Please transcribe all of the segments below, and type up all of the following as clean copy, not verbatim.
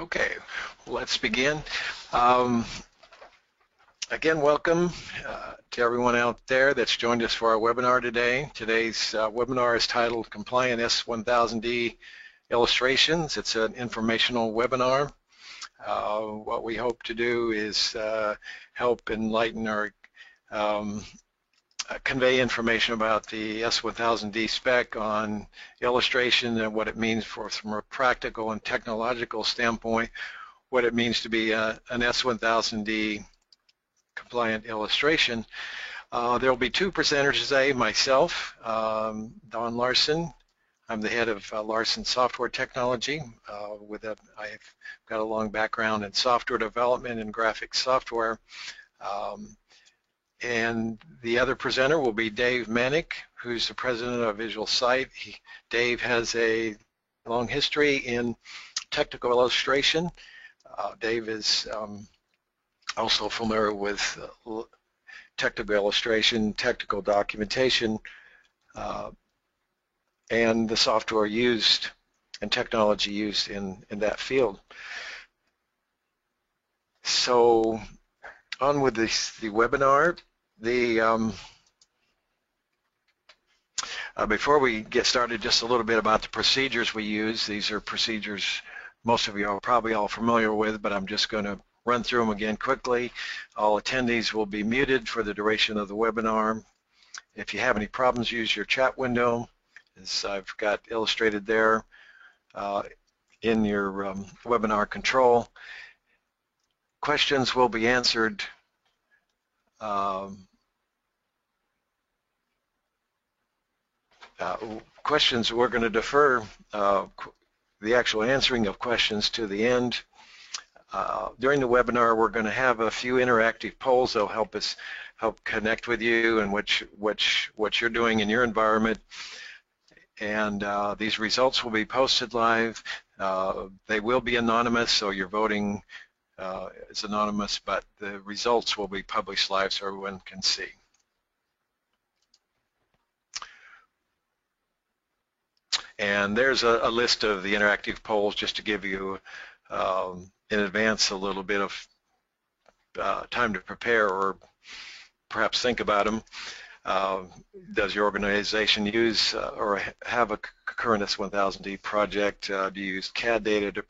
Okay, let's begin. Again, welcome to everyone out there that's joined us for our webinar today. Today's webinar is titled Compliant S1000D Illustrations. It's an informational webinar. What we hope to do is help enlighten or convey information about the S1000D spec on illustration and what it means from a practical and technological standpoint, what it means to be an S1000D compliant illustration. There will be two presenters today, myself, Don Larson. I'm the head of Larson Software Technology. I've got a long background in software development and graphics software. And the other presenter will be Dave Manick, who's the president of Visual Sight. Dave has a long history in technical illustration. Dave is also familiar with technical illustration, technical documentation, and the software used and technology used in that field. So on with the webinar. Before we get started, just a little bit about the procedures we use. These are procedures most of you are probably all familiar with, but I'm just going to run through them again quickly. All attendees will be muted for the duration of the webinar. If you have any problems, use your chat window, as I've got illustrated there in your webinar control. Questions will be answered questions, we're going to defer the actual answering of questions to the end. During the webinar, we're going to have a few interactive polls that'll help connect with you and what you're doing in your environment. And these results will be posted live. They will be anonymous, so your voting is anonymous, but the results will be published live so everyone can see. And there's a list of the interactive polls just to give you in advance a little bit of time to prepare or perhaps think about them. Does your organization use or have a current S1000D project? Do you use CAD data to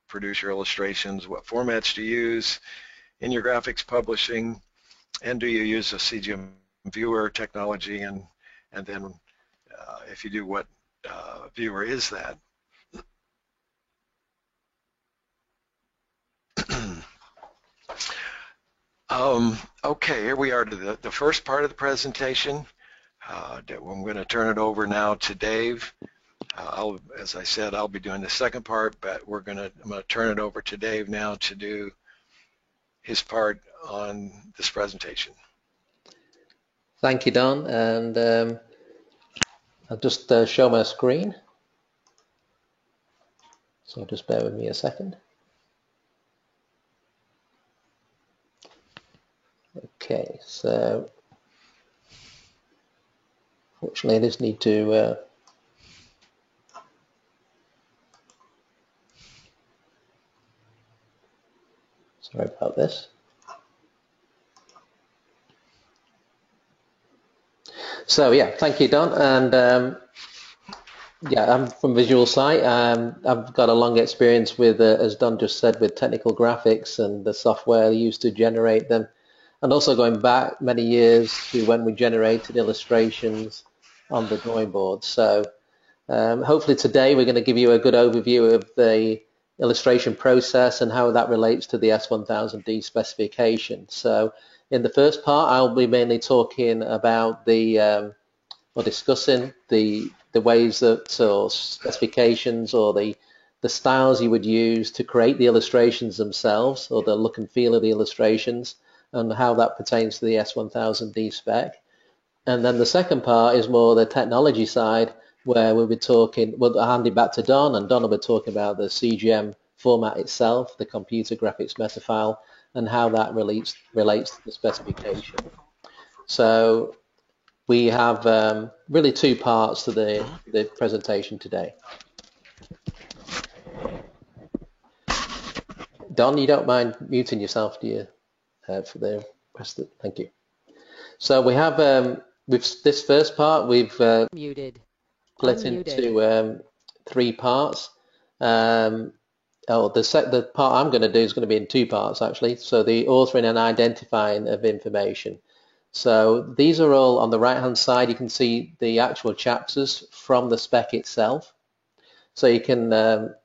produce your illustrations? What formats do you use in your graphics publishing? And do you use a CGM viewer technology? And then if you do, what viewer is that? Okay, here we are to the first part of the presentation. I'm going to turn it over now to Dave. As I said, I'll be doing the second part, but I'm going to turn it over to Dave now to do his part on this presentation. Thank you, Don, and I'll just show my screen. So just bear with me a second. Okay, so fortunately I just need to sorry about this. So yeah, thank you, Don, and yeah, I'm from Visual Sight. I've got a long experience with, as Don just said, with technical graphics and the software used to generate them. And also going back many years to when we generated illustrations on the drawing board. So hopefully today we're going to give you a good overview of the illustration process and how that relates to the S1000D specification. So in the first part, I'll be mainly talking about or discussing the ways that, or specifications, or the styles you would use to create the illustrations themselves, or the look and feel of the illustrations, and how that pertains to the S1000D spec. And then the second part is more the technology side, where we'll be talking, we'll hand it back to Don, and Don will be talking about the CGM format itself, the computer graphics meta file, and how that relates to the specification. So we have really two parts to the presentation today. Don, you don't mind muting yourself, do you, for the rest of it? Thank you. So we have, with this first part, we've Muted. split Unmuted. into 3 parts. The part I'm going to do is going to be in 2 parts, actually. So the authoring and identifying of information. So these are all on the right-hand side. You can see the actual chapters from the spec itself. So you can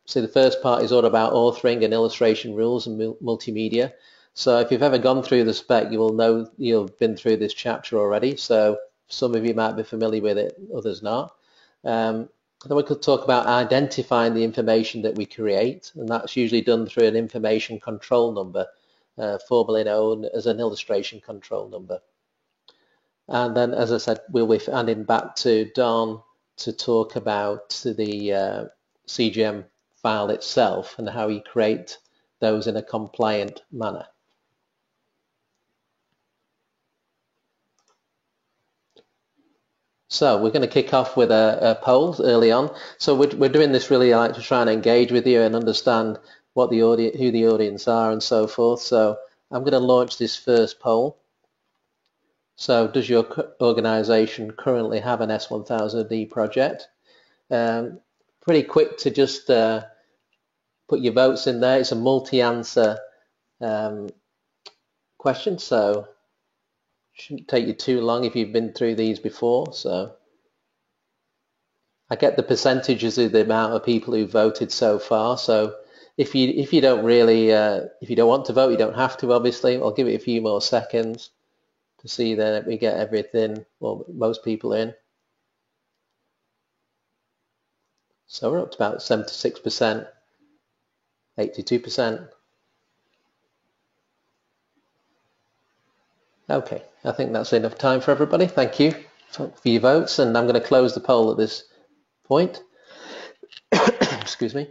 see the first part is all about authoring and illustration rules and multimedia. So if you've ever gone through the spec, you will know you've been through this chapter already. So some of you might be familiar with it, others not. Then we could talk about identifying the information that we create, and that's usually done through an information control number, formerly known as an illustration control number. And then, as I said, we'll be handing back to Don to talk about the CGM file itself and how you create those in a compliant manner. So we're going to kick off with a poll early on. So we're doing this really like to try and engage with you and understand what the audience, who the audience are, and so forth. So I'm going to launch this first poll. So does your organization currently have an S1000D project? Pretty quick to just put your votes in there. It's a multi-answer question, so shouldn't take you too long if you've been through these before. So I get the percentages of the amount of people who voted so far. So if you don't really if you don't want to vote, you don't have to. Obviously, I'll give it a few more seconds to see that we get everything, well, most people in. So we're up to about 76%, 82%. Okay, I think that's enough time for everybody. Thank you for your votes, and I'm going to close the poll at this point. Excuse me.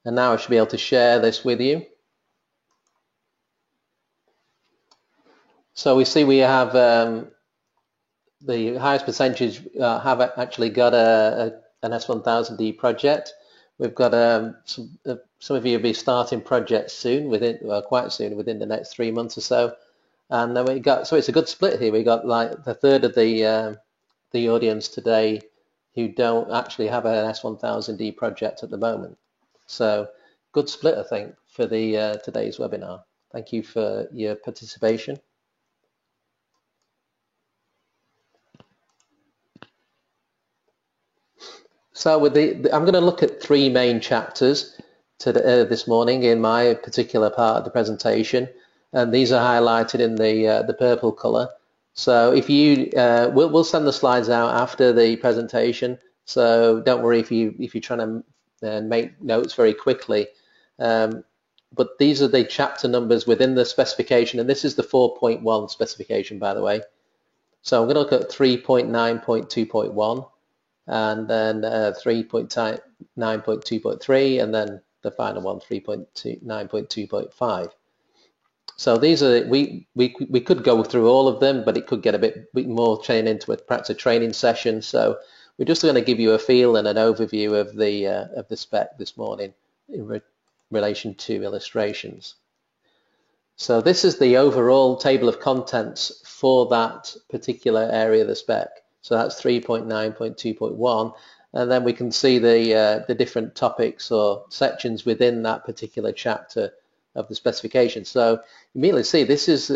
And now I should be able to share this with you. So we see we have the highest percentage have actually got an S1000D project. We've got some of you will be starting projects soon, quite soon, within the next 3 months or so. And then we got, so it's a good split here. We got like a third of the audience today who don't actually have an S1000D project at the moment. So good split, I think, for the today's webinar. Thank you for your participation. So with I'm going to look at 3 main chapters this morning in my particular part of the presentation, and these are highlighted in the purple color. So if you we'll send the slides out after the presentation, so don't worry if you're trying to make notes very quickly. But these are the chapter numbers within the specification, and this is the 4.1 specification, by the way. So I'm going to look at 3.9.2.1. and then 3.9.2.3, and then the final one, 3.9.2.5. So these are, we could go through all of them, but it could get a bit more chain into perhaps a training session. So we're just going to give you a feel and an overview of the spec this morning in relation to illustrations. So this is the overall table of contents for that particular area of the spec. So that's 3.9.2.1, and then we can see the different topics or sections within that particular chapter of the specification. So you immediately see this is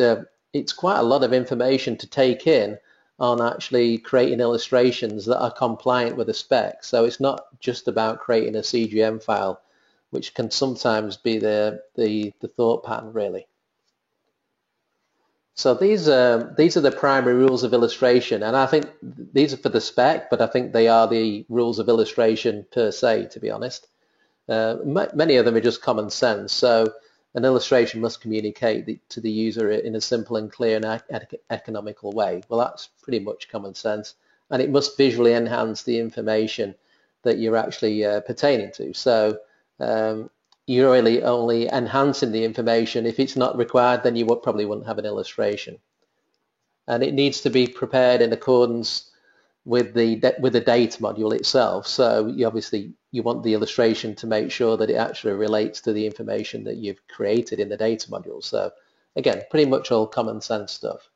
it's quite a lot of information to take in on actually creating illustrations that are compliant with the spec. So it's not just about creating a CGM file, which can sometimes be the thought pattern, really. So these are the primary rules of illustration, and I think these are for the spec, but I think they are the rules of illustration per se, to be honest. Many of them are just common sense. So an illustration must communicate to the user in a simple and clear and economical way. Well, that's pretty much common sense, and it must visually enhance the information that you're actually pertaining to. So you're really only enhancing the information. If it's not required, then you probably wouldn't have an illustration. And it needs to be prepared in accordance with the data module itself. So you want the illustration to make sure that it actually relates to the information that you've created in the data module. So again, pretty much all common sense stuff.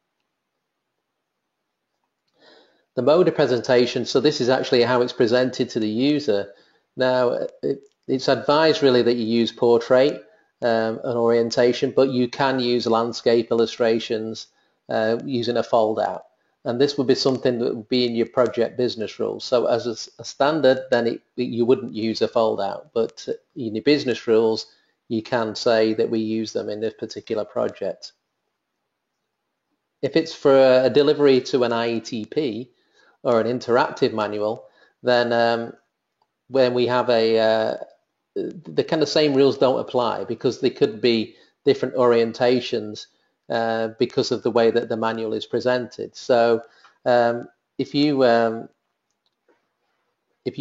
The mode of presentation, so this is actually how it's presented to the user. Now, it's advised really that you use portrait and orientation, but you can use landscape illustrations using a fold-out. And this would be something that would be in your project business rules. So as a standard, then you wouldn't use a fold-out, but in your business rules, you can say that we use them in this particular project. If it's for a delivery to an IETP, or an interactive manual, then when we have the kind of same rules don't apply, because they could be different orientations because of the way that the manual is presented. So if you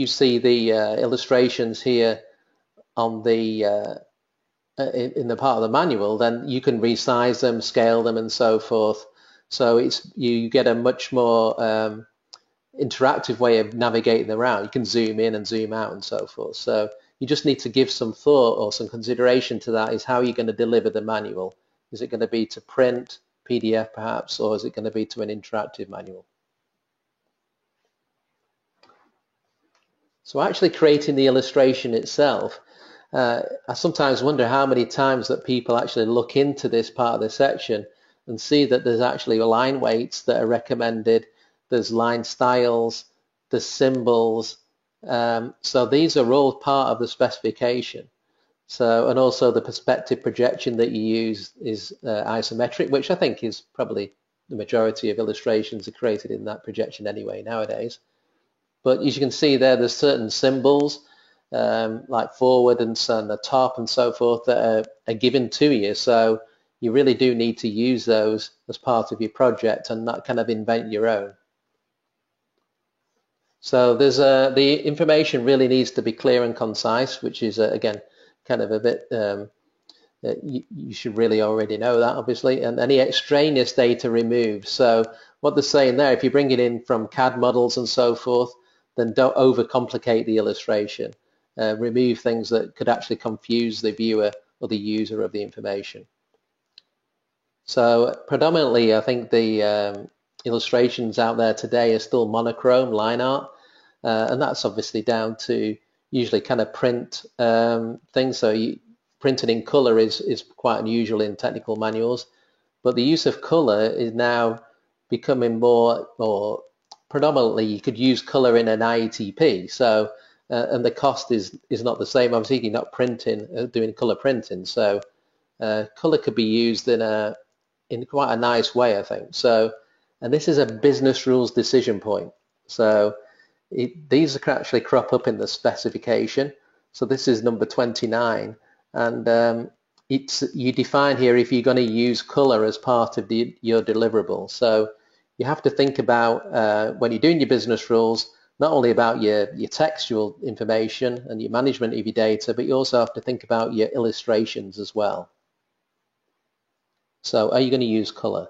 see the illustrations here on the in the part of the manual, then you can resize them, scale them, and so forth. So you get a much more interactive way of navigating around. You can zoom in and zoom out and so forth. So you just need to give some thought or some consideration to that, is how you're going to deliver the manual. Is it going to be to print, PDF perhaps, or is it going to be to an interactive manual? So actually creating the illustration itself, I sometimes wonder how many times that people actually look into this part of the section and see that there's actually line weights that are recommended. There's line styles, there's symbols. So these are all part of the specification. So, and also the perspective projection that you use is isometric, which I think is probably the majority of illustrations are created in that projection anyway nowadays. But as you can see there, there's certain symbols like forward and the top and so forth that are given to you. So you really do need to use those as part of your project and not kind of invent your own. So there's the information really needs to be clear and concise, which is again kind of a bit you should really already know that, obviously, and any extraneous data removed. So what they're saying there, if you bring it in from CAD models and so forth, then don't overcomplicate the illustration. Remove things that could actually confuse the viewer or the user of the information. So predominantly, I think the illustrations out there today are still monochrome line art, and that's obviously down to usually kind of print things. So printing in color is quite unusual in technical manuals, but the use of color is now becoming more, or predominantly you could use color in an IETP. So and the cost is not the same. Obviously, you're not printing, doing color printing. So color could be used in quite a nice way, I think. So, and this is a business rules decision point. So these actually crop up in the specification. So this is number 29, and you define here if you're going to use color as part of your deliverable. So you have to think about when you're doing your business rules, not only about your textual information and your management of your data, but you also have to think about your illustrations as well. So are you going to use color?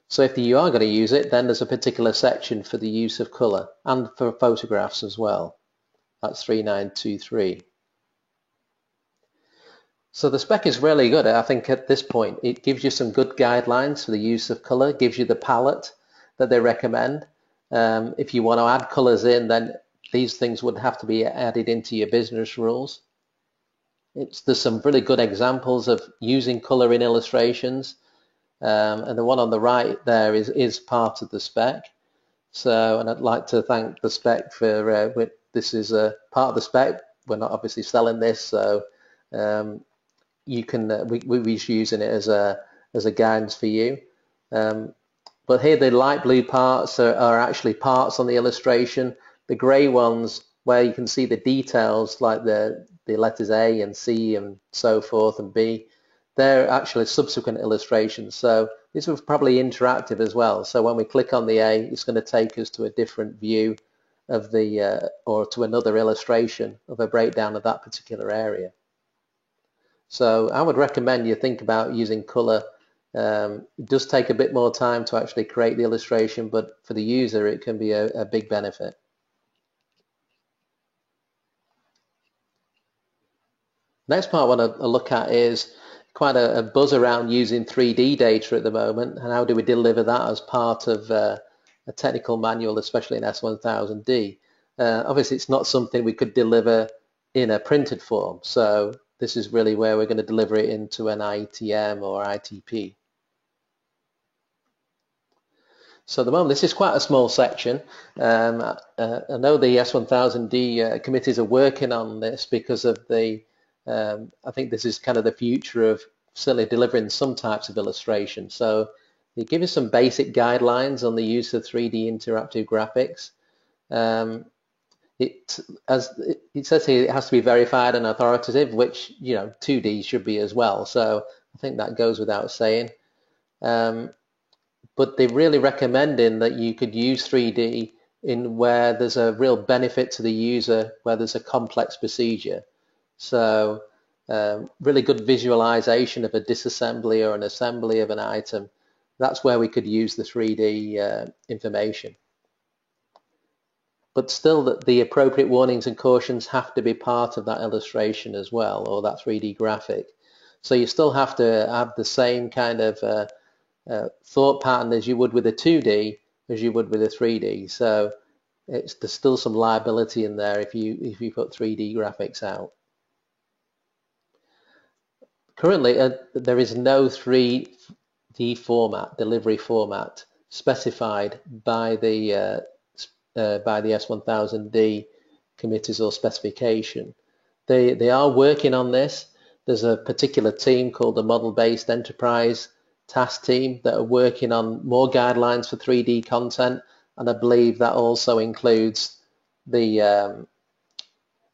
So if you are going to use it, then there's a particular section for the use of color and for photographs as well. That's 3923. So the spec is really good. I think at this point, it gives you some good guidelines for the use of color, gives you the palette that they recommend. If you want to add colors in, then these things would have to be added into your business rules. There's some really good examples of using color in illustrations, and the one on the right there is part of the spec. So, and I'd like to thank the spec for this is a part of the spec. We're not obviously selling this, so you can we're using it as a guidance for you. But here the light blue parts are actually parts on the illustration. The grey ones, where you can see the details like the letters A and C and so forth and B, they're actually subsequent illustrations. So this was probably interactive as well. So when we click on the A, it's going to take us to a different view of the or to another illustration of a breakdown of that particular area. So I would recommend you think about using color It does take a bit more time to actually create the illustration, but for the user it can be a big benefit. Next part I want to look at is quite a buzz around using 3D data at the moment, and how do we deliver that as part of a technical manual, especially in S1000D. Obviously it's not something we could deliver in a printed form, so this is really where we're going to deliver it into an IETM or ITP. So at the moment, this is quite a small section. I know the S1000D committees are working on this because of the, I think this is kind of the future of certainly delivering some types of illustration. So they give you some basic guidelines on the use of 3D interactive graphics. It says here it has to be verified and authoritative, which 2D should be as well. So I think that goes without saying. But they're really recommending that you could use 3D in where there's a real benefit to the user, where there's a complex procedure. So really good visualization of a disassembly or an assembly of an item. That's where we could use the 3D information. But still, the appropriate warnings and cautions have to be part of that illustration as well, or that 3D graphic. So you still have to have the same kind of thought pattern as you would with a 2D as you would with a 3D. So there's still some liability in there if you put 3D graphics out. Currently, there is no 3D format, delivery format specified by the S1000D committees or specification. They are working on this. There's a particular team called the Model-Based Enterprise Task Team that are working on more guidelines for 3D content, and I believe that also includes the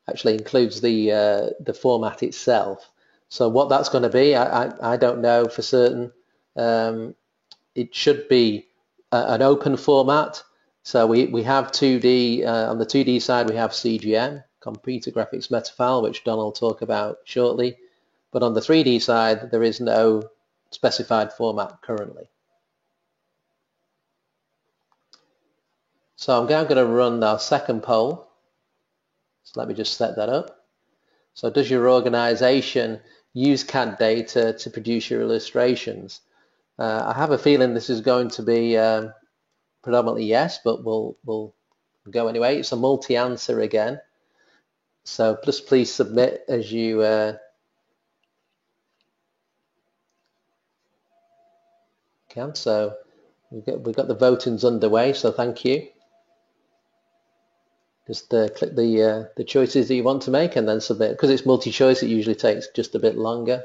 the format itself. So what that's going to be, I don't know for certain. It should be an open format. So we have 2D, on the 2D side we have CGM, Computer Graphics Metafile, which Don will talk about shortly. But on the 3D side there is no specified format currently. So I'm now going to run our second poll. So let me just set that up. So does your organization use CAD data to produce your illustrations? I have a feeling this is going to be predominantly yes, but we'll go anyway. It's a multi-answer again. So just please submit as you can. So we've got the votings underway, so thank you. Just click the choices that you want to make and then submit. Because it's multi-choice, it usually takes just a bit longer.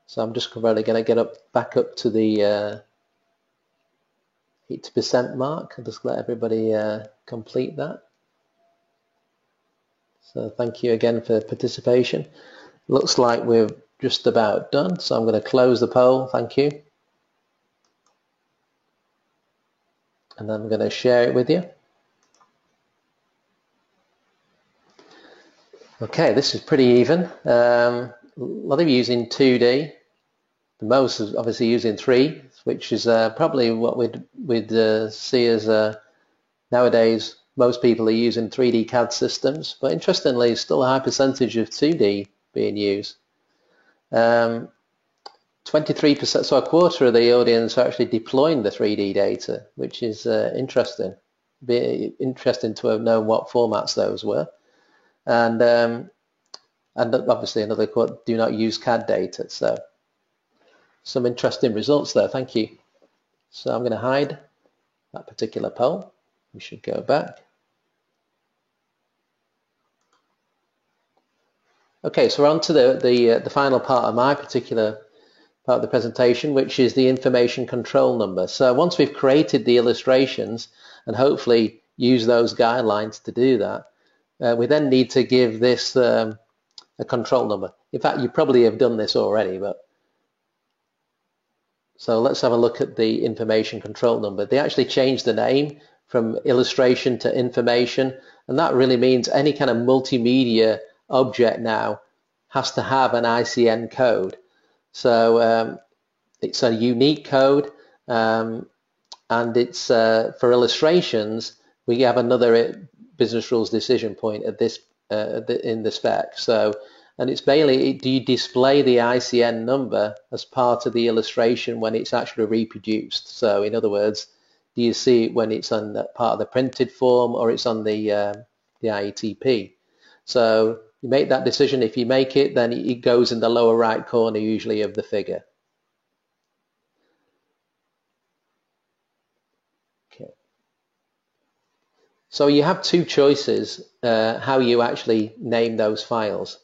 So I'm just probably going to get back up to the 80% mark. I'll just let everybody complete that. So thank you again for participation. Looks like we're just about done, so I'm going to close the poll. Thank you. And then I'm going to share it with you. Okay, this is pretty even. A lot of you using 2D. The most is obviously using 3, which is probably what we'd see as nowadays most people are using 3D CAD systems. But interestingly, still a high percentage of 2D being used. 23%, so a quarter of the audience are actually deploying the 3D data, which is interesting. Be interesting to know what formats those were. And obviously another quarter do not use CAD data. So some interesting results there. Thank you. So I'm going to hide that particular poll. We should go back. Okay, so we're on to the final part of my particular part of the presentation, which is the information control number. So once we've created the illustrations and hopefully use those guidelines to do that, we then need to give this a control number. In fact, you probably have done this already, but so let's have a look at the information control number. They actually changed the name from illustration to information, and that really means any kind of multimedia object now has to have an ICN code. So it's a unique code, and it's for illustrations. We have another business rules decision point at this in the spec. So, and it's basically, do you display the ICN number as part of the illustration when it's actually reproduced? So, in other words, do you see it when it's on part of the printed form or it's on the IETP? So you make that decision. If you make it, then it goes in the lower right corner usually of the figure. Okay. So you have two choices how you actually name those files.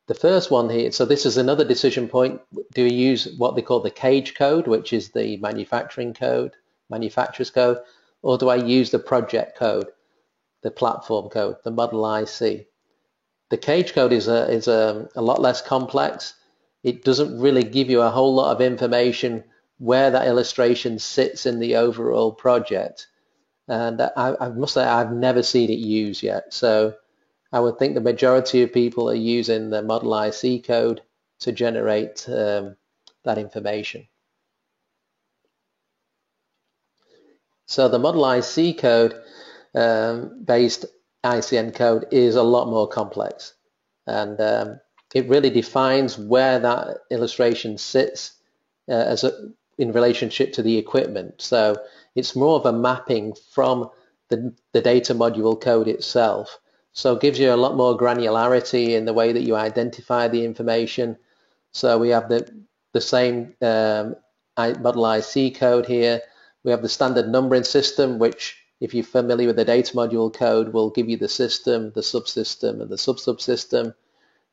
The first one here, so this is another decision point. Do you use what they call the cage code, which is the manufacturer's code, or do I use the project code, the platform code, the model IC? The cage code is a lot less complex. It doesn't really give you a whole lot of information where that illustration sits in the overall project. And I must say I've never seen it used yet. So I would think the majority of people are using the Model IC code to generate that information. So the Model IC code based ICN code is a lot more complex, and it really defines where that illustration sits in relationship to the equipment. So it's more of a mapping from the data module code itself. So it gives you a lot more granularity in the way that you identify the information. So we have the same Model IC code here. We have the standard numbering system, which, if you're familiar with the data module code, will give you the system, the subsystem, and the sub-subsystem.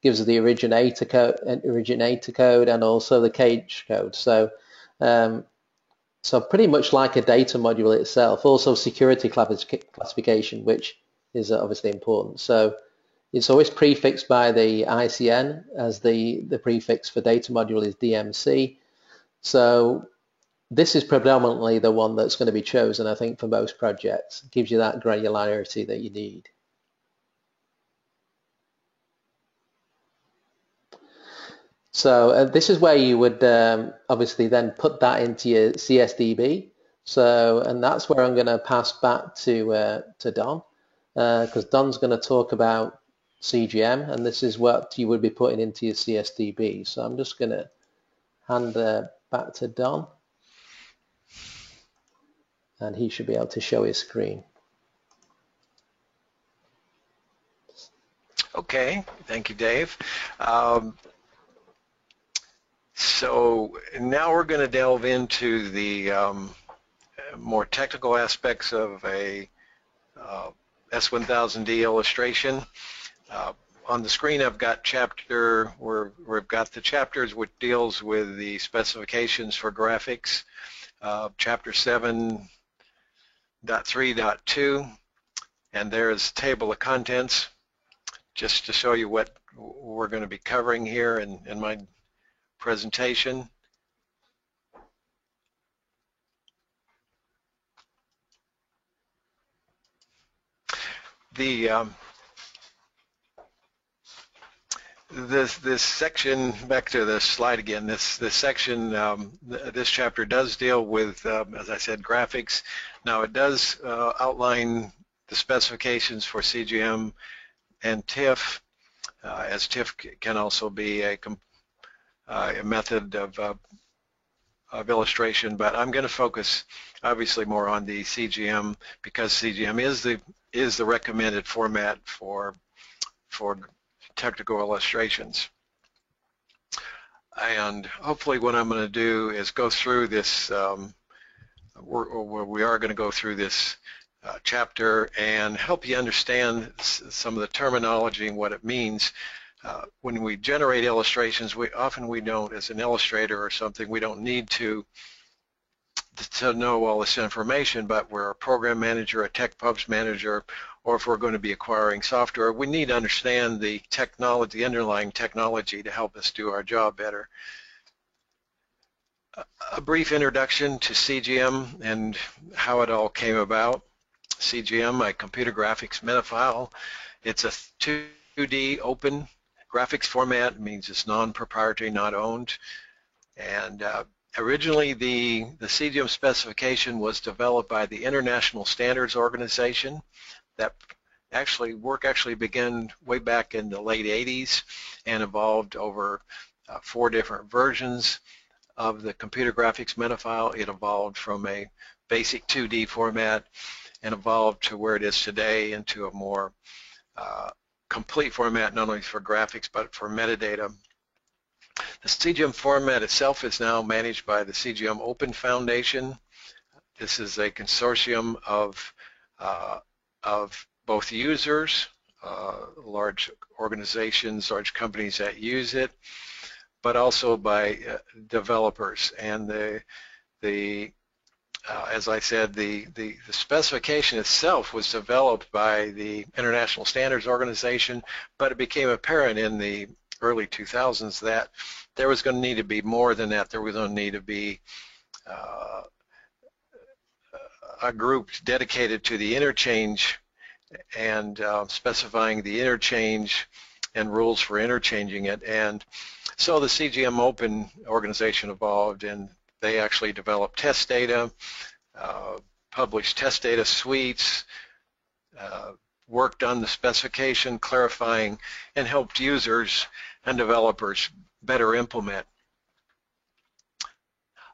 Gives the originator code, and also the cage code. So, so pretty much like a data module itself. Also security classification, which is obviously important. So it's always prefixed by the ICN, as the prefix for data module is DMC. So this is predominantly the one that's going to be chosen, I think, for most projects. It gives you that granularity that you need. So this is where you would obviously then put that into your CSDB. So, and that's where I'm going to pass back to Don, because Don's going to talk about CGM, and this is what you would be putting into your CSDB. So I'm just going to hand back to Don, and he should be able to show his screen. Okay, thank you, Dave. So now we're going to delve into the more technical aspects of a S1000D illustration. On the screen I've got we've got the chapters which deals with the specifications for graphics, chapter 7.3.2, and there's table of contents, just to show you what we're going to be covering here in my presentation. This section, back to the slide again, this section, this chapter does deal with, as I said, graphics. Now it does outline the specifications for CGM and TIFF, as TIFF can also be a method of illustration, but I'm going to focus obviously more on the CGM, because CGM is the recommended format for technical illustrations. And hopefully what I'm going to do is go through this, we are going to go through this chapter and help you understand some of the terminology and what it means. When we generate illustrations, we don't, as an illustrator or something, we don't need to know all this information, but we're a program manager, a tech pubs manager, or if we're going to be acquiring software, we need to understand the technology, the underlying technology, to help us do our job better. A brief introduction to CGM and how it all came about. CGM, my computer graphics metafile. It's a 2D open graphics format means it's non-proprietary, not owned. And originally the CGM specification was developed by the International Standards Organization. That work actually began way back in the late 80s and evolved over 4 different versions of the computer graphics metafile. It evolved from a basic 2D format and evolved to where it is today into a more complete format, not only for graphics but for metadata. The CGM format itself is now managed by the CGM Open Foundation. This is a consortium of both users, large organizations, large companies that use it, but also by developers. And as I said, the specification itself was developed by the International Standards Organization, but it became apparent in the early 2000s that there was going to need to be more than that. There was going to need to be a group dedicated to the interchange and specifying the interchange and rules for interchanging it. And so the CGM Open organization evolved, and they actually developed test data, published test data suites, worked on the specification, clarifying, and helped users and developers better implement.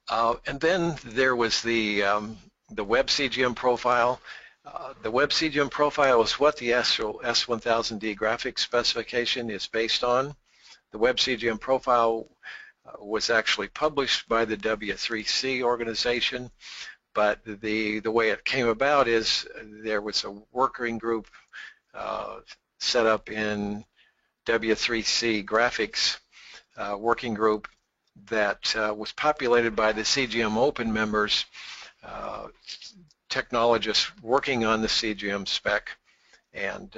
And then there was the Web CGM profile. The Web CGM profile is what the actual S1000D graphics specification is based on. The Web CGM profile was actually published by the W3C organization, but the way it came about is there was a working group set up in W3C graphics working group that was populated by the CGM Open members, technologists working on the CGM spec. And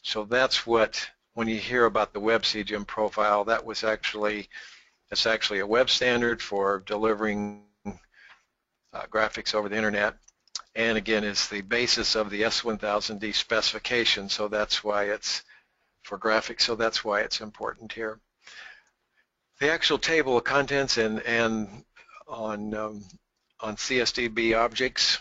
so that's what, when you hear about the Web CGM profile, it's actually a web standard for delivering graphics over the internet, and again is the basis of the S1000D specification, so that's why it's for graphics, so that's why it's important here. The actual table of contents and on CSDB objects,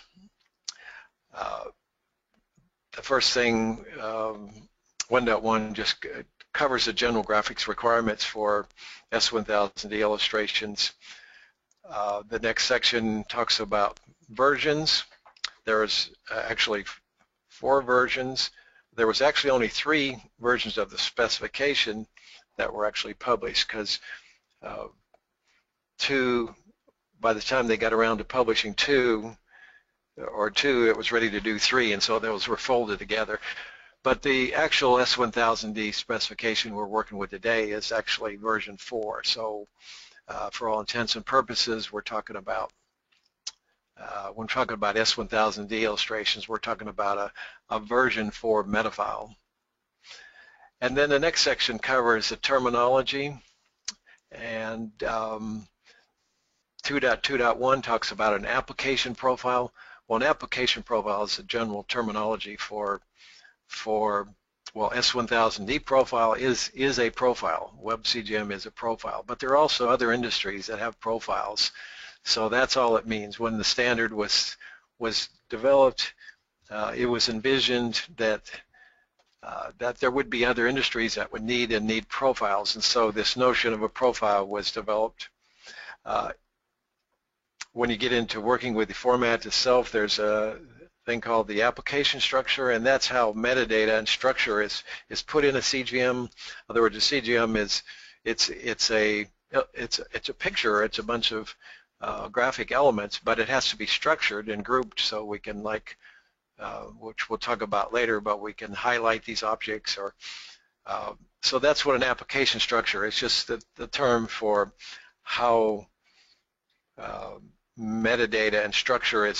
the first thing, 1.1 just covers the general graphics requirements for S1000D illustrations. The next section talks about versions. There's actually 4 versions. There was actually only 3 versions of the specification that were actually published, because by the time they got around to publishing 2, it was ready to do 3, and so those were folded together. But the actual S1000D specification we're working with today is actually version 4. So for all intents and purposes, we're talking about when talking about S1000D illustrations, we're talking about a version 4 metafile. And then the next section covers the terminology, and 2.2.1 talks about an application profile. Well, an application profile is a general terminology for S1000D profile is a profile. Web CGM is a profile, but there are also other industries that have profiles. So that's all it means. When the standard was developed, it was envisioned that there would be other industries that would need profiles, and so this notion of a profile was developed. When you get into working with the format itself, there's a thing called the application structure, and that's how metadata and structure is put in a CGM. In other words, a CGM it's a picture, it's a bunch of graphic elements, but it has to be structured and grouped so we can, which we'll talk about later, but we can highlight these objects, or so that's what an application structure is. Just the term for how metadata and structure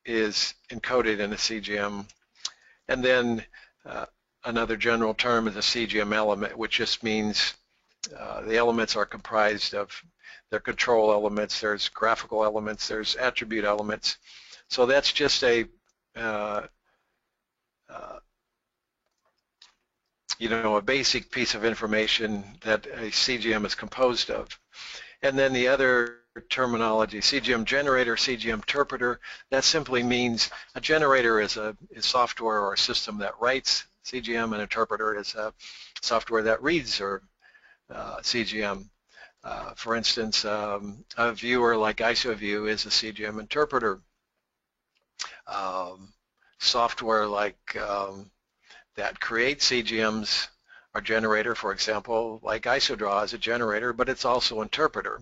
is encoded in a CGM. And then another general term is a CGM element, which just means the elements are comprised of their control elements, there's graphical elements, there's attribute elements. So that's just a basic piece of information that a CGM is composed of. And then the other terminology, CGM generator, CGM interpreter, that simply means a generator is software or a system that writes CGM, and interpreter is a software that reads or CGM. For instance, a viewer like IsoView is a CGM interpreter. Software like that creates CGMs or generator, for example, like IsoDraw is a generator, but it's also an interpreter.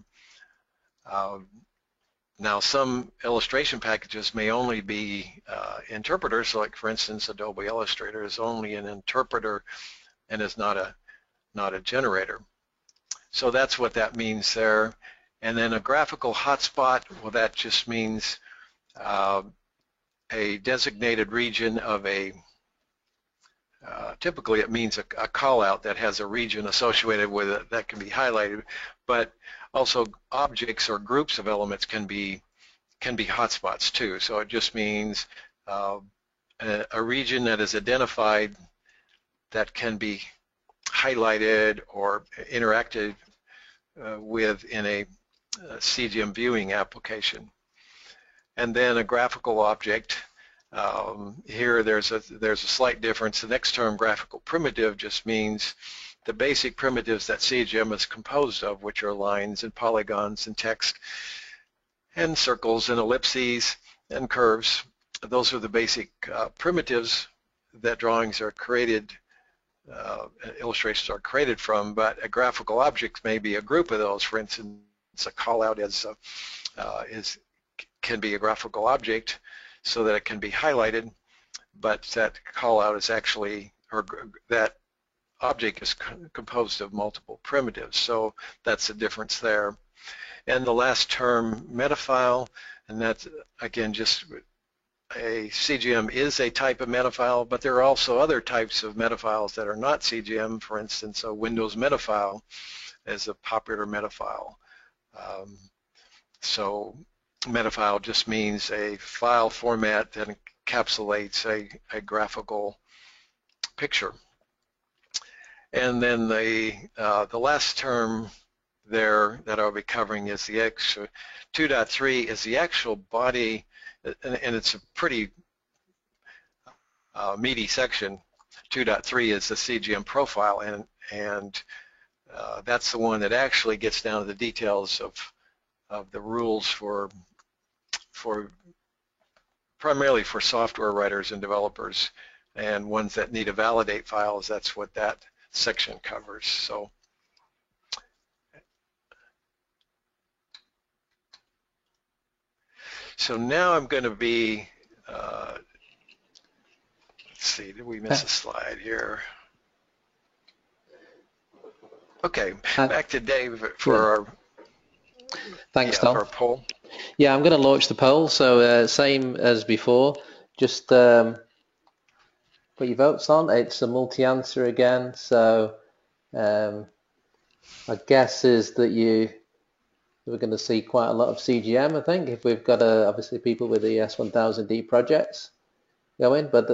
Now, some illustration packages may only be interpreters, like for instance, Adobe Illustrator is only an interpreter and is not a generator. So that's what that means there. And then a graphical hotspot, well, that just means a designated region of typically it means a call-out that has a region associated with it that can be highlighted, but also objects or groups of elements can be hotspots too. So it just means a region that is identified that can be highlighted or interacted with in a CGM viewing application. And then a graphical object. Here there's a slight difference. The next term, graphical primitive, just means the basic primitives that CGM is composed of, which are lines and polygons and text and circles and ellipses and curves. Those are the basic primitives that drawings are created, illustrations are created from, but a graphical object may be a group of those. For instance, a call-out can be a graphical object so that it can be highlighted, but that call-out is actually, or that object is composed of multiple primitives, so that's the difference there. And the last term, metafile, and that's again just a CGM is a type of metafile, but there are also other types of metafiles that are not CGM. For instance, a Windows metafile is a popular metafile. So metafile just means a file format that encapsulates a graphical picture. And then the last term there that I'll be covering is the 2.3 is the actual body, and it's a pretty meaty section. 2.3 is the CGM profile, and that's the one that actually gets down to the details of the rules for primarily for software writers and developers, and ones that need to validate files. That's what that section covers. So now I'm going to be, let's see, did we miss a slide here? Okay, back to Dave for our our poll. Yeah, I'm going to launch the poll. So same as before, just put your votes on. It's a multi-answer again. So my guess is that we're going to see quite a lot of CGM, I think, if we've got obviously people with the S1000D projects going, but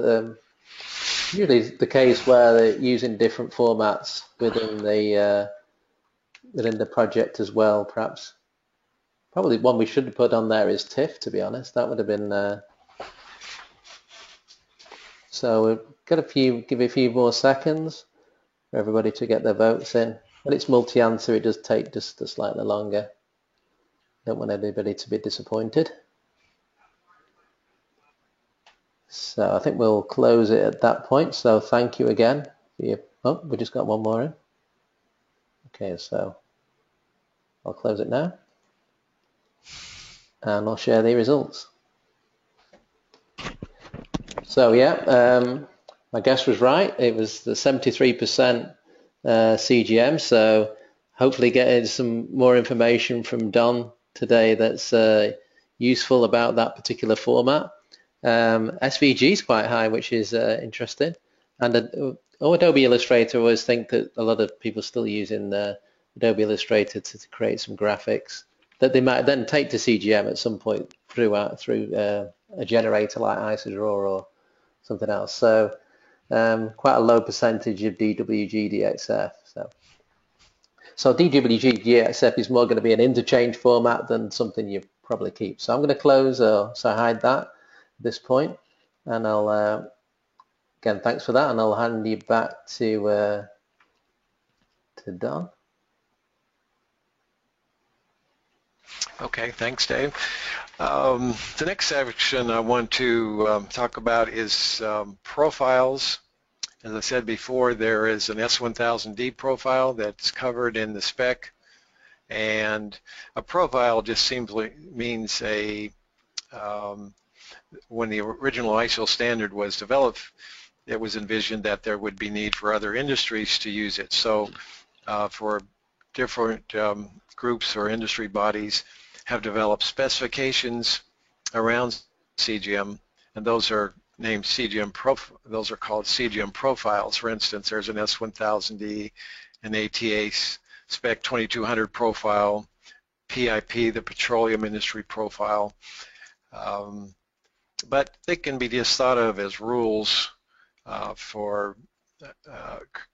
usually it's the case where they're using different formats within the project as well, perhaps. Probably one we should have put on there is TIFF, to be honest. That would have been... So we've got give a few more seconds for everybody to get their votes in. When it's multi-answer, it does take just slightly longer. Don't want anybody to be disappointed. So I think we'll close it at that point. So thank you again. Oh, we just got one more in. Okay, so I'll close it now. And I'll share the results. So yeah, my guess was right. It was the 73% CGM. So hopefully getting some more information from Don today that's useful about that particular format. SVG is quite high, which is interesting. And Adobe Illustrator, I always think that a lot of people still using Adobe Illustrator to create some graphics that they might then take to CGM at some point through a generator like IsoDraw or something else. So quite a low percentage of DWG-DXF. So DWG-DXF is more going to be an interchange format than something you probably keep. So I'm going to close, so hide that at this point, and I'll again, thanks for that, and I'll hand you back to Don. Okay, thanks, Dave. The next section I want to talk about is profiles. As I said before, there is an S1000D profile that's covered in the spec, and a profile just simply means when the original ISO standard was developed, it was envisioned that there would be need for other industries to use it. So for different groups or industry bodies have developed specifications around CGM, and those are named those are called CGM profiles. For instance, there's an S1000D, an ATA Spec 2200 profile, PIP, the Petroleum Industry Profile, but they can be just thought of as rules for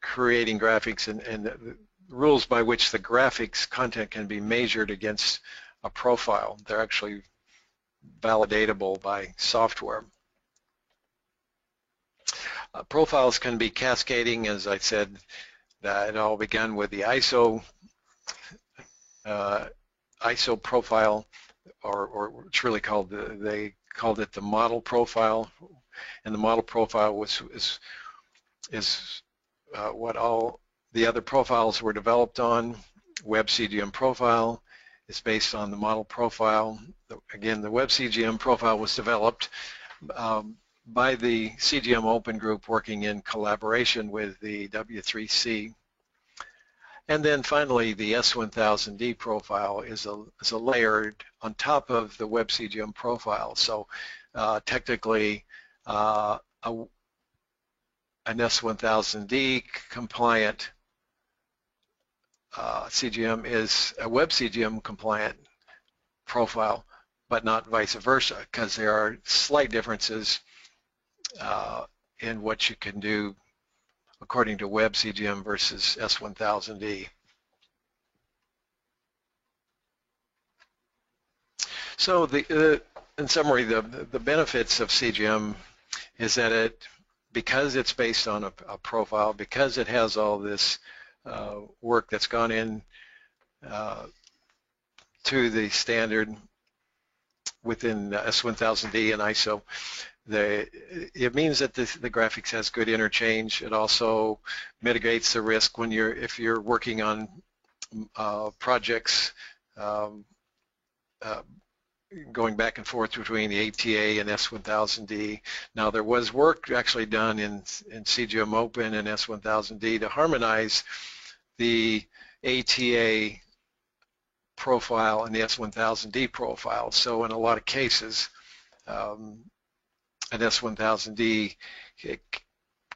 creating graphics and rules by which the graphics content can be measured against a profile. They're actually validatable by software. Profiles can be cascading, as I said. It all began with the ISO profile, or it's really called they called it the model profile, and the model profile is what all the other profiles were developed on. WebCGM profile is based on the model profile. Again, the WebCGM profile was developed by the CGM Open Group working in collaboration with the W3C. And then finally, the S1000D profile is a layered on top of the WebCGM profile. So technically, an S1000D compliant CGM is a WebCGM compliant profile, but not vice versa, because there are slight differences in what you can do according to WebCGM versus S1000D. So in summary, the benefits of CGM is that because it's based on a profile, because it has all this work that's gone in to the standard within S1000D and ISO, it means that the graphics has good interchange. It also mitigates the risk when if you're working on projects going back and forth between the ATA and S1000D. Now, there was work actually done in CGM Open and S1000D to harmonize the ATA profile and the S1000D profile. So in a lot of cases, an S1000D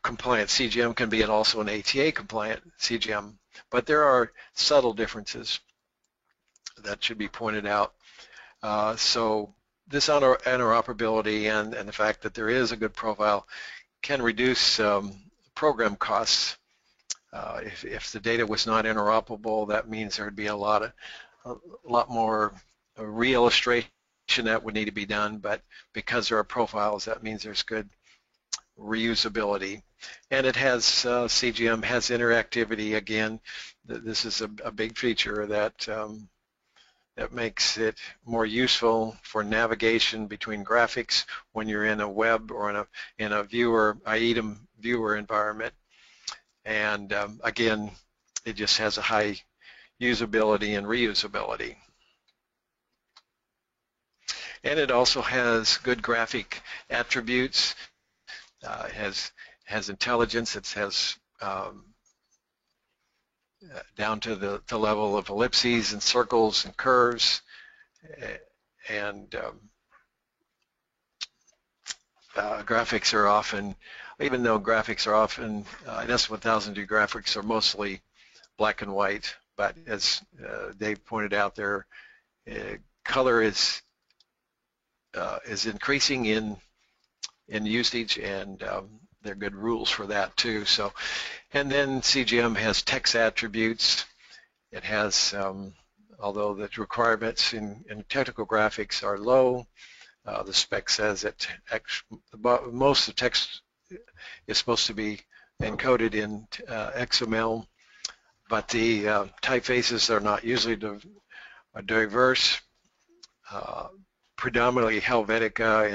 compliant CGM can be also an ATA compliant CGM, but there are subtle differences that should be pointed out. So this interoperability and the fact that there is a good profile can reduce program costs. If the data was not interoperable, that means there would be a lot more re-illustration that would need to be done, but because there are profiles, that means there's good reusability. And it has, CGM has interactivity. Again, this is a big feature that makes it more useful for navigation between graphics when you're in a web or in a viewer, IEDM viewer environment. And again, it just has a high usability and reusability. And it also has good graphic attributes. It has intelligence. It has down to the level of ellipses and circles and curves, and graphics are often, even though graphics are often, S1000D graphics are mostly black and white, but as Dave pointed out, their color is increasing in usage, and are good rules for that too. So, and then CGM has text attributes. It has, although the requirements in technical graphics are low, the spec says that most of the text is supposed to be encoded in XML, but the typefaces are not usually diverse. Predominantly Helvetica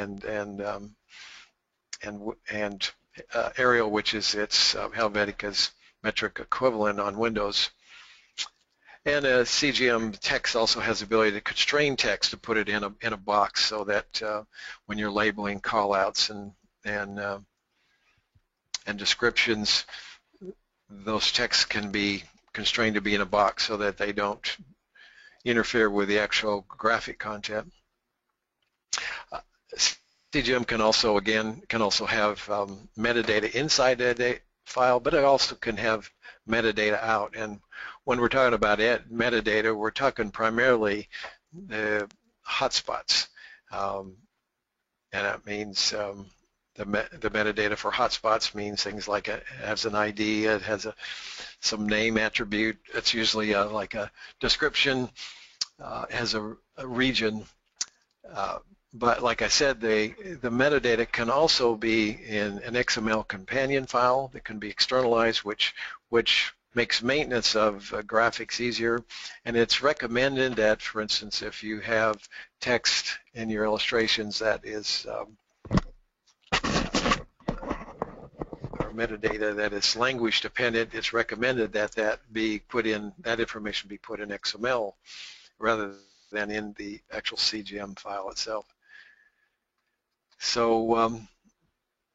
and Arial, which is its Helvetica's metric equivalent on Windows. And CGM text also has the ability to constrain text to put it in a box, so that when you're labeling callouts and descriptions, those texts can be constrained to be in a box so that they don't interfere with the actual graphic content. CGM can also have metadata inside the file, but it also can have metadata out. And when we're talking about metadata, we're talking primarily the hotspots, and that means the metadata for hotspots means things like it has an ID, it has some name attribute. It's usually like a description, has a region. But like I said, the metadata can also be in an XML companion file that can be externalized, which makes maintenance of graphics easier. And it's recommended that, for instance, if you have text in your illustrations that is or metadata that is language dependent, it's recommended that that information be put in XML rather than in the actual CGM file itself. So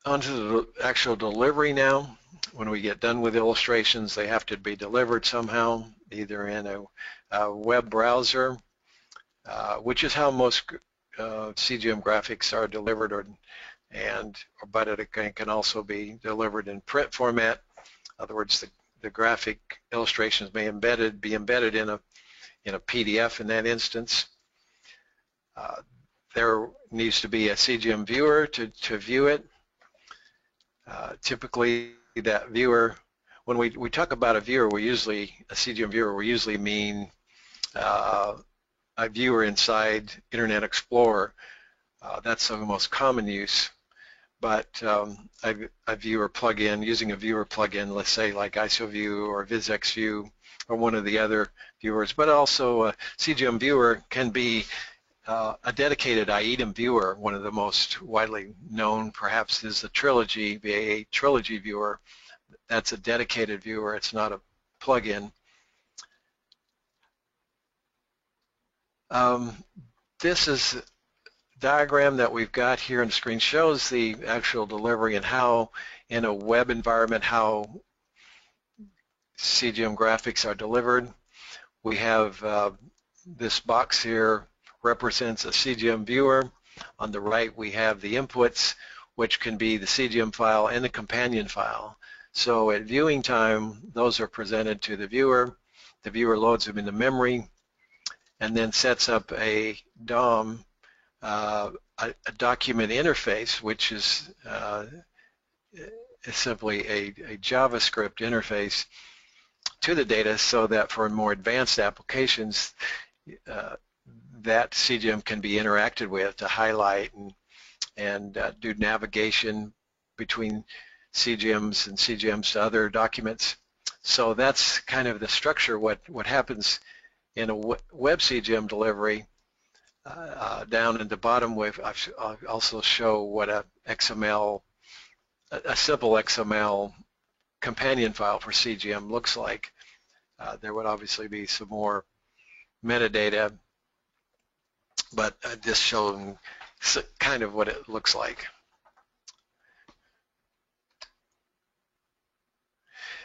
onto the actual delivery now. When we get done with illustrations, they have to be delivered somehow, either in a web browser, which is how most CGM graphics are delivered, but it can also be delivered in print format. In other words, the graphic illustrations may be embedded in a PDF in that instance. There needs to be a CGM viewer to view it. Typically, that viewer, when we talk about a viewer, a CGM viewer, we usually mean a viewer inside Internet Explorer. That's the most common use. But a viewer plugin, using a viewer plugin, let's say like ISOView or VisXView or one of the other viewers, but also a CGM viewer can be a dedicated item viewer. One of the most widely known perhaps is the Trilogy, VA Trilogy viewer. That's a dedicated viewer, it's not a plugin. This is a diagram that we've got here on the screen, shows the actual delivery and how in a web environment how CGM graphics are delivered. We have this box here represents a CGM viewer. On the right we have the inputs, which can be the CGM file and the companion file. So at viewing time, those are presented to the viewer. The viewer loads them into memory and then sets up a DOM, a document interface, which is simply a JavaScript interface to the data, so that for more advanced applications that CGM can be interacted with to highlight and do navigation between CGMs and CGMs to other documents. So that's kind of the structure. What happens in a web CGM delivery. Down in the bottom, I'll also show what a simple XML companion file for CGM looks like. There would obviously be some more metadata, but just showing kind of what it looks like.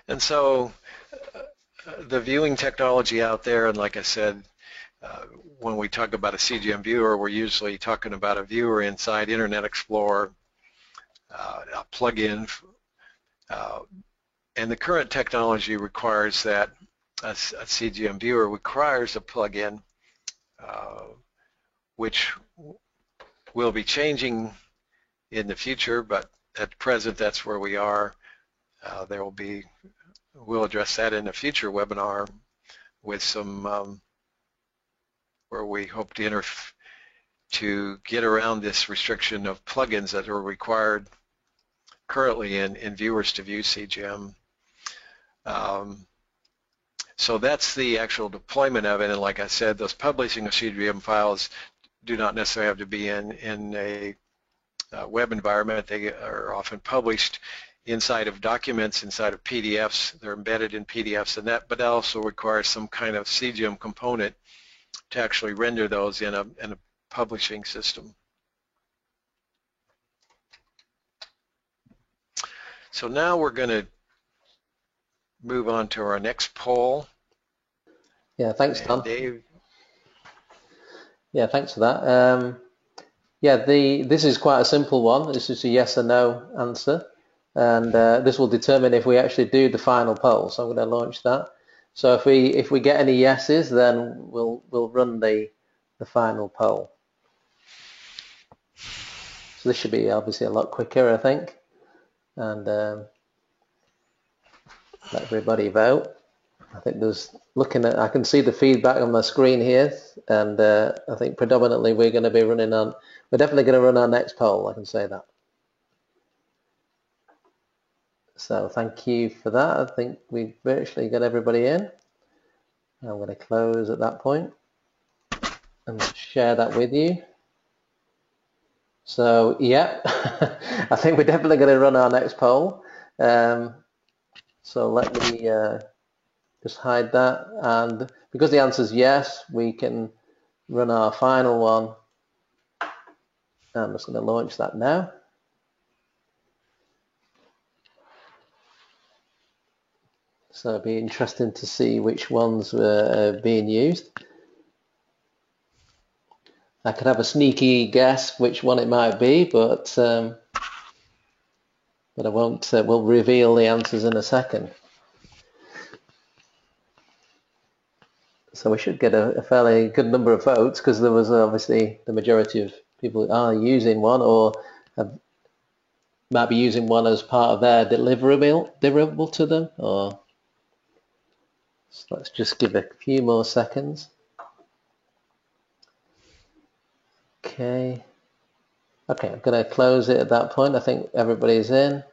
And so the viewing technology out there, and like I said, when we talk about a CGM viewer, we're usually talking about a viewer inside Internet Explorer, a plugin, and the current technology requires that a CGM viewer requires a plugin, which will be changing in the future, but at present, that's where we are. We'll address that in a future webinar with some where we hope to get around this restriction of plugins that are required currently in viewers to view CGM. So that's the actual deployment of it, and like I said, those publishing of CGM files do not necessarily have to be in a web environment. They are often published inside of documents, inside of PDFs. They're embedded in PDFs, and but that also requires some kind of CGM component to actually render those in a publishing system. So now we're going to move on to our next poll. Yeah, thanks, Don. Dave. Yeah, thanks for that. Yeah, this is quite a simple one. This is a yes or no answer, and this will determine if we actually do the final poll. So I'm going to launch that. So if we get any yeses, then we'll run the final poll. So this should be obviously a lot quicker, I think, and let everybody vote. I think I can see the feedback on my screen here, and I think predominantly we're definitely going to run our next poll, I can say that. So thank you for that. I think we've virtually got everybody in. I'm going to close at that point and share that with you. So yeah, I think we're definitely going to run our next poll. So let me just hide that, and because the answer is yes, we can run our final one. I'm just going to launch that now. So it'll be interesting to see which ones were being used. I could have a sneaky guess which one it might be, but I won't. We'll reveal the answers in a second. So we should get a fairly good number of votes, because there was obviously the majority of people are using one or might be using one as part of their deliverable to them. Or so let's just give a few more seconds. Okay, I'm going to close it at that point. I think everybody's in,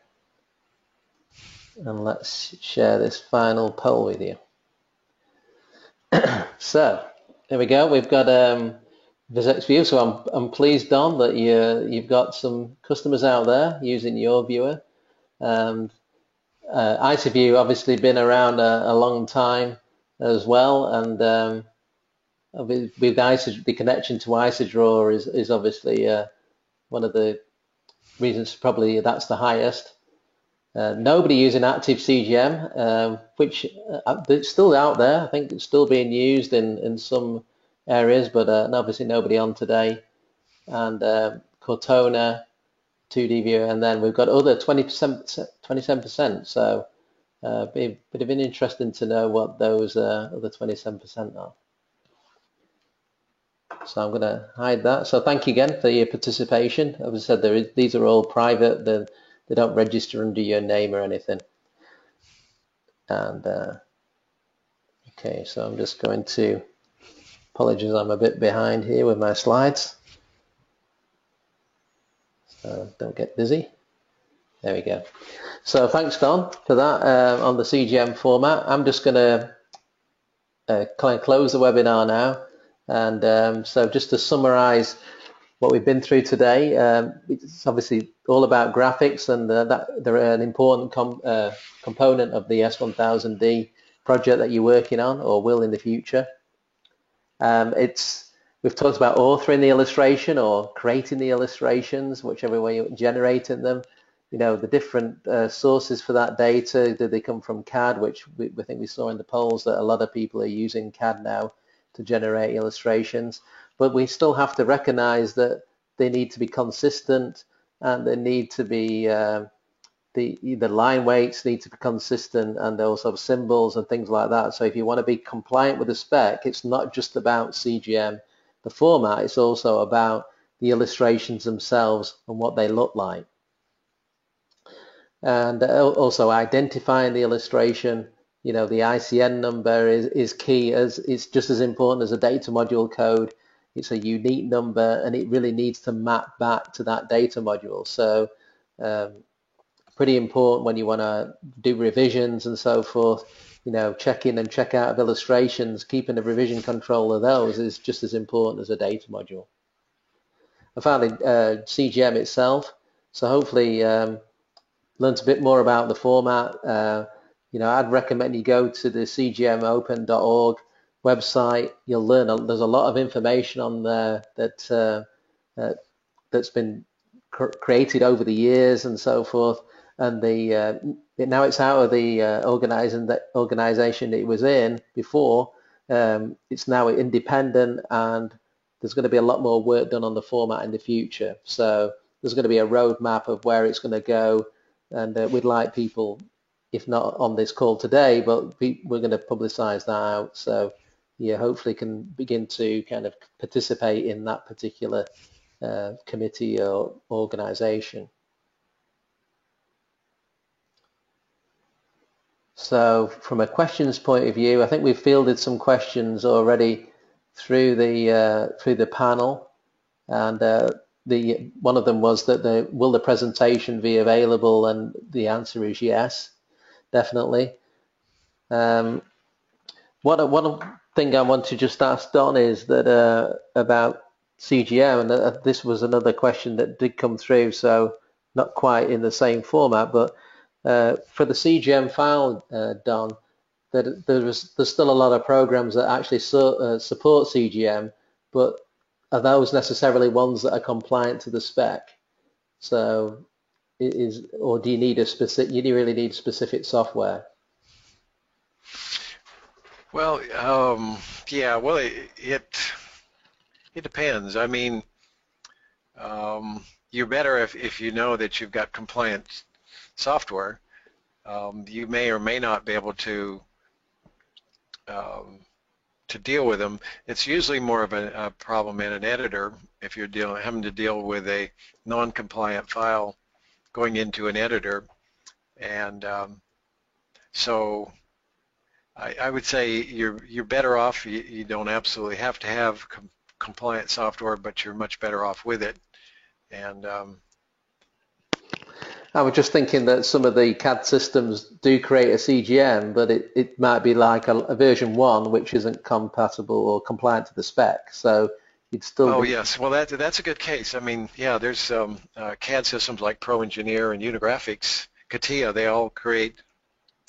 and let's share this final poll with you. So there we go. We've got VisXView. So I'm pleased, Don, that you've got some customers out there using your viewer. IsaView obviously been around a long time as well, and with the connection to IsaDraw is obviously one of the reasons. Probably that's the highest. Nobody using Active CGM, which it's still out there. I think it's still being used in some areas, but obviously nobody on today. And Cortona, 2D Viewer, and then we've got other 27%. So it'd be interesting to know what those other 27% are. So I'm going to hide that. So thank you again for your participation. As I said, these are all private. They don't register under your name or anything. And okay, so I'm just going to apologize, I'm a bit behind here with my slides. So don't get busy. There we go. So thanks, Don, for that on the CGM format. I'm just going to close the webinar now. And so just to summarize what we've been through today, it's obviously all about graphics, and they're an important component of the S1000D project that you're working on or will in the future. We've talked about authoring the illustration or creating the illustrations, whichever way you're generating them. You know, the different sources for that data. Do they come from CAD, which we think we saw in the polls that a lot of people are using CAD now to generate illustrations, but we still have to recognize that they need to be consistent, and they need to be the line weights need to be consistent, and also symbols and things like that. So if you want to be compliant with the spec, it's not just about CGM, the format, it's also about the illustrations themselves and what they look like. and also identifying the illustration. You know, the ICN number is key, as it's just as important as a data module code. It's a unique number, and it really needs to map back to that data module. So pretty important when you want to do revisions and so forth. You know, check in and check out of illustrations, keeping a revision control of those is just as important as a data module. And finally, CGM itself. So hopefully learned a bit more about the format. You know, I'd recommend you go to the cgmopen.org website. You'll learn, there's a lot of information on there that that's been created over the years and so forth. And now it's out of the organization it was in before. It's now independent, and there's going to be a lot more work done on the format in the future. So there's going to be a roadmap of where it's going to go, and we'd like people, if not on this call today, but we're going to publicize that out. So you hopefully can begin to kind of participate in that particular committee or organization. So from a questions point of view, I think we've fielded some questions already through the panel, and one of them was that will the presentation be available, and the answer is yes, definitely. One thing I want to just ask Don is that about CGM, and this was another question that did come through, so not quite in the same format, but for the CGM file, Don, that there's still a lot of programs that actually support CGM, but are those necessarily ones that are compliant to the spec? So, or do you need you really need specific software? Well, yeah. Well, it depends. I mean, you're better if you know that you've got compliant software. You may or may not be able to deal with them. It's usually more of a problem in an editor if you're having to deal with a non-compliant file going into an editor, and so I would say you're better off. You don't absolutely have to have compliant software, but you're much better off with it. And I was just thinking that some of the CAD systems do create a CGM, but it might be like a version 1 which isn't compatible or compliant to the spec. So you'd still. Oh yes, well that's a good case. I mean, yeah, there's CAD systems like ProEngineer and Unigraphics, CATIA. They all create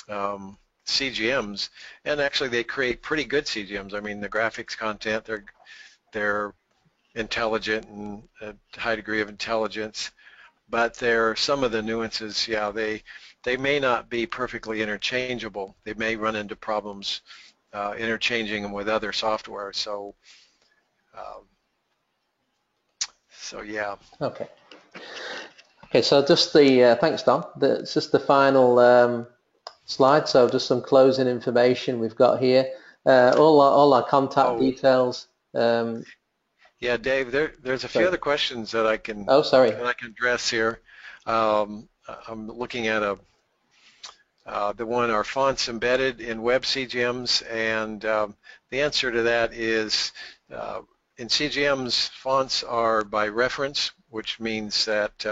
CGMs, and actually they create pretty good CGMs. I mean, the graphics content, they're intelligent and a high degree of intelligence. But there are some of the nuances, yeah, they may not be perfectly interchangeable. They may run into problems interchanging them with other software. So, yeah. Okay. Okay, so just thanks, Don. It's just the final slide. So just some closing information we've got here. All our contact details. Yeah, Dave, there's a few other questions that I can that I can address here. I'm looking at the one, are fonts embedded in web CGMs, and the answer to that is in CGMs, fonts are by reference, which means that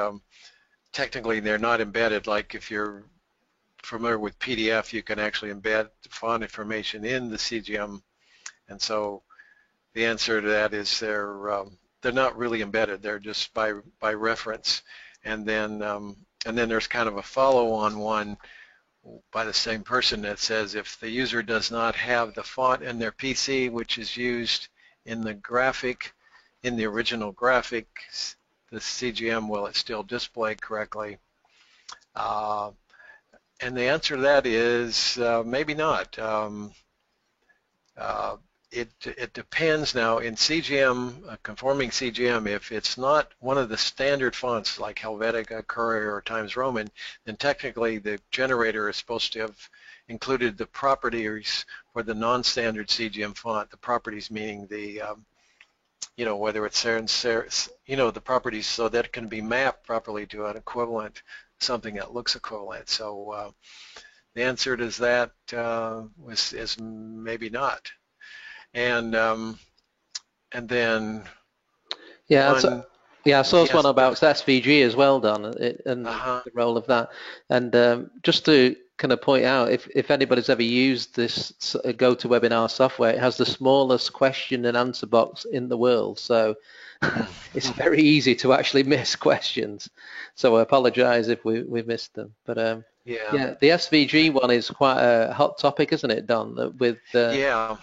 technically they're not embedded. Like if you're familiar with PDF, you can actually embed font information in the CGM, and so the answer to that is they're not really embedded. They're just by reference, and then there's kind of a follow-on one by the same person that says if the user does not have the font in their PC, which is used in the graphic, in the original graphic, the CGM, will it still display correctly? And the answer to that is maybe not. It depends now in CGM, conforming CGM, if it's not one of the standard fonts like Helvetica, Courier, or Times Roman, then technically the generator is supposed to have included the properties for the non-standard CGM font, the properties meaning the whether it's the properties so that it can be mapped properly to an equivalent, something that looks equivalent. So the answer to that is maybe not. And then Yeah, one, yeah, I saw this one yes, about SVG as well, Don, and uh-huh. the role of that. And just to kind of point out, if anybody's ever used this GoToWebinar software, it has the smallest question and answer box in the world. So it's very easy to actually miss questions. So I apologize if we missed them. But Yeah, yeah, the SVG one is quite a hot topic, isn't it, Don? With yeah,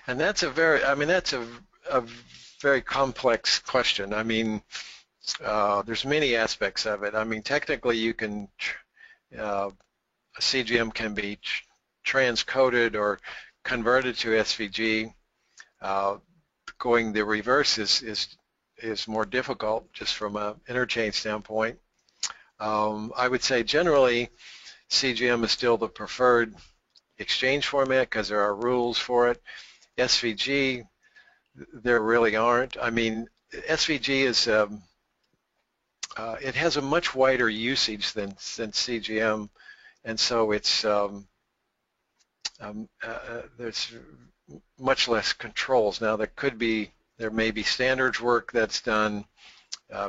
and that's a very complex question. I mean, there's many aspects of it. I mean, technically, uh, a CGM can be transcoded or converted to SVG. Uh, Going the reverse is more difficult, just from an interchange standpoint. I would say generally, CGM is still the preferred exchange format because there are rules for it. SVG, there really aren't. I mean, SVG it has a much wider usage than CGM, and so there's much less controls. Now there may be standards work that's done,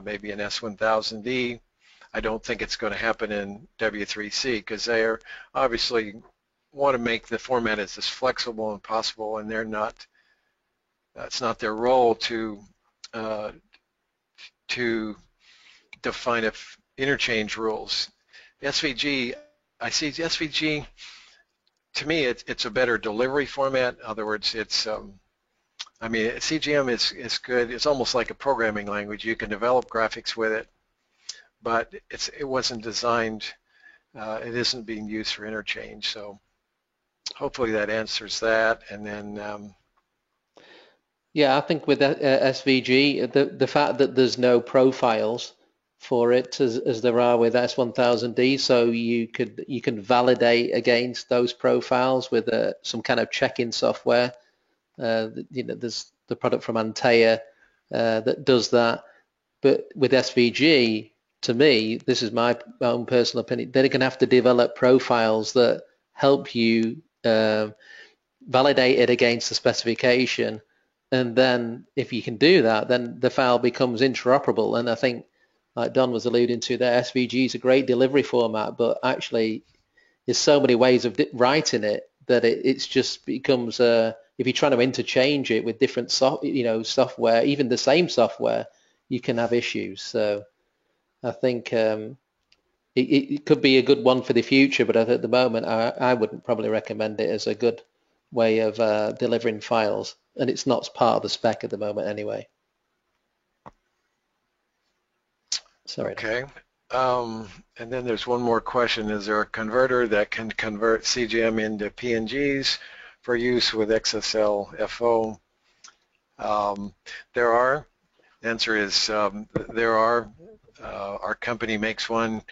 maybe in S1000D. I don't think it's going to happen in W3C because they are obviously want to make the format as flexible as possible, and it's not their role uh, to define interchange rules. SVG, I see SVG, to me it's a better delivery format. In other words, I mean, CGM is good. It's almost like a programming language. You can develop graphics with it, but it wasn't designed, it isn't being used for interchange. So hopefully that answers that. And then yeah, I think with SVG, the fact that there's no profiles for it as there are with S1000D, so you can validate against those profiles with some kind of check-in software. There's the product from Antea that does that. But with SVG, to me, this is my own personal opinion, they're going to have to develop profiles that help you validate it against the specification. And then if you can do that, then the file becomes interoperable. And I think, like Don was alluding to there, SVG is a great delivery format, but actually there's so many ways of writing it that it's just becomes, if you're trying to interchange it with different software, even the same software, you can have issues. So I think it could be a good one for the future, but at the moment, I wouldn't probably recommend it as a good way of delivering files, and it's not part of the spec at the moment anyway. Sorry. okay. And then there's one more question. Is there a converter that can convert CGM into PNGs for use with XSL FO? There are. The answer is there are. Our company makes one.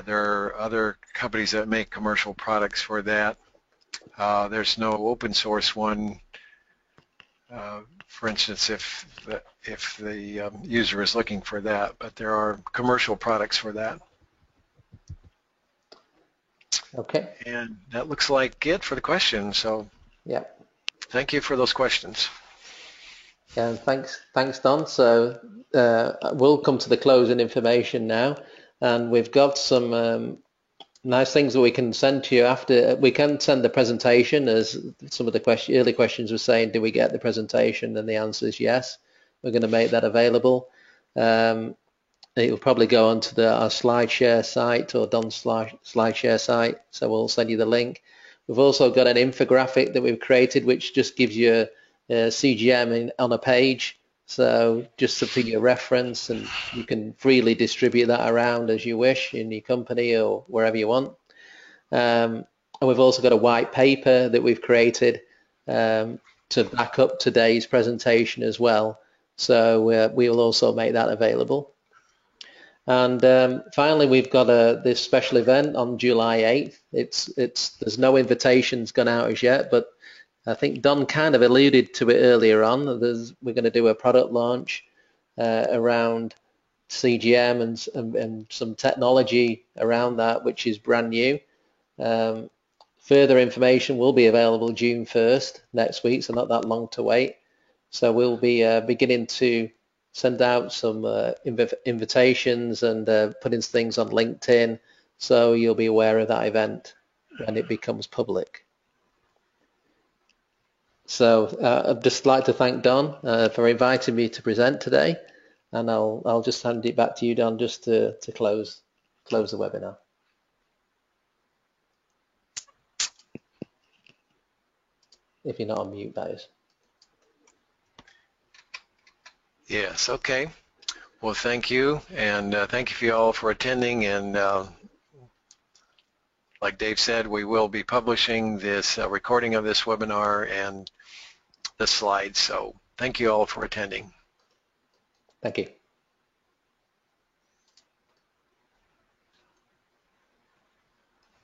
There are other companies that make commercial products for that. There's no open source one. For instance, if the user is looking for that, but there are commercial products for that. Okay. And that looks like it for the questions. So Yeah. thank you for those questions. And thanks, Don. So we'll come to the closing information now, and we've got some nice things that we can send to you after. We can send the presentation, as some of the early questions were saying, do we get the presentation? And the answer is yes. We're going to make that available. It will probably go onto our SlideShare site or Don's SlideShare site, so we'll send you the link. We've also got an infographic that we've created, which just gives you a CGM on a page, so just for your reference, and you can freely distribute that around as you wish in your company or wherever you want. And we've also got a white paper that we've created to back up today's presentation as well, so we will also make that available. And finally, we've got this special event on July 8th. There's no invitations gone out as yet, but I think Don kind of alluded to it earlier on. We're going to do a product launch around CGM and some technology around that, which is brand new. Further information will be available June 1st next week, so not that long to wait. So we'll be beginning to send out some invitations and putting things on LinkedIn, so you'll be aware of that event when it becomes public. So I'd just like to thank Don for inviting me to present today, and I'll just hand it back to you, Don, just to close the webinar. If you're not on mute, that is. Yes, okay. Well, thank you, and thank you all for attending, and like Dave said, we will be publishing this recording of this webinar and the slides, so thank you all for attending. Thank you.